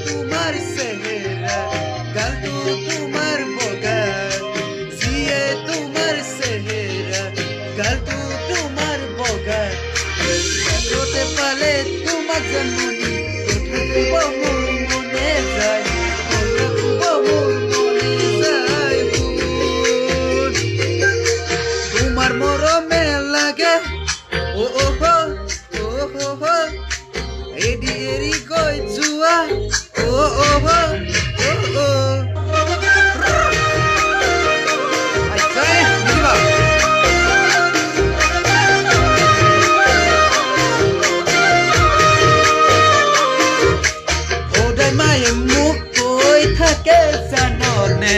তোমার চেহেরা গালটো তোমার বগা জিয়ে তোমার চেহেরা গালটো তোমার বগা তোতে পালে তোমার জন্মনি তোতে বহু মনে যায় বহু মনে যায় তোমার মরমে লাগে ও হো এডি এরি কই জুয়া ও আচ্ছা দিবা ওদাই মায়ে মুখ কই থাকে জাননে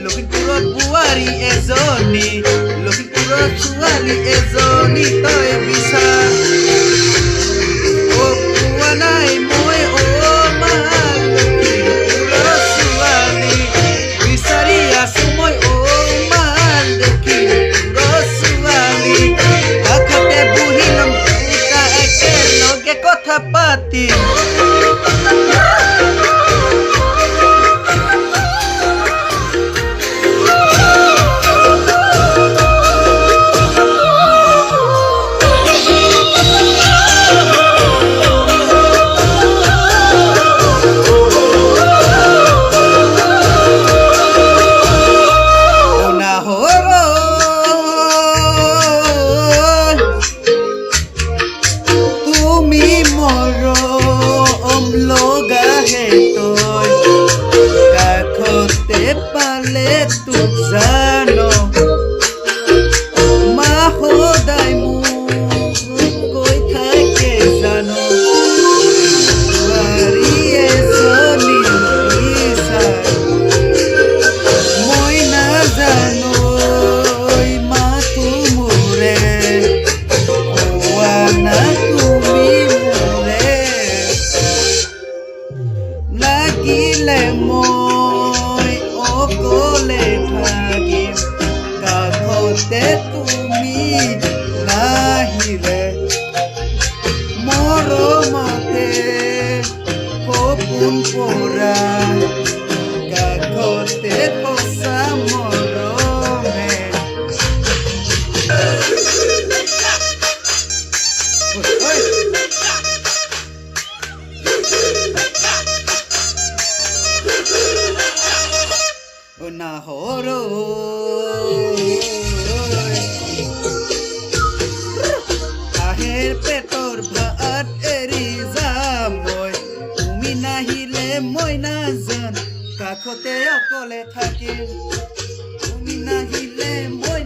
লখিমপুৰত বুৱাৰী এজনী লখিমপুৰত ছোৱালী এজনী তই বিচাৰ নাই মই মা লখিমপুৰৰ ছোৱালী বিচাৰি আছো মই মা লখিমপুৰৰ ছোৱালী কাষতে বহি ল'ম দুটা একেলগে কথা পাতিম পালে তোক জানো মা সদায় মোক কৈ থাকে জানো ছোৱালী এজনী বিচাৰ মই নাজানো মাতো মোৰে কোৱা না তুমি মোৰে লাগিলে মই অকলে থাকিম কাষতে তুমি নাহিলে মৰমতে সপোন পৰা কাষতে সঁচা মৰমে নাহৰ আহেৰ পেটৰ ভাত এৰি যাম মই তুমি নাহিলে মই নাজান কাষতে অকলে থাকিম তুমি নাহিলে মই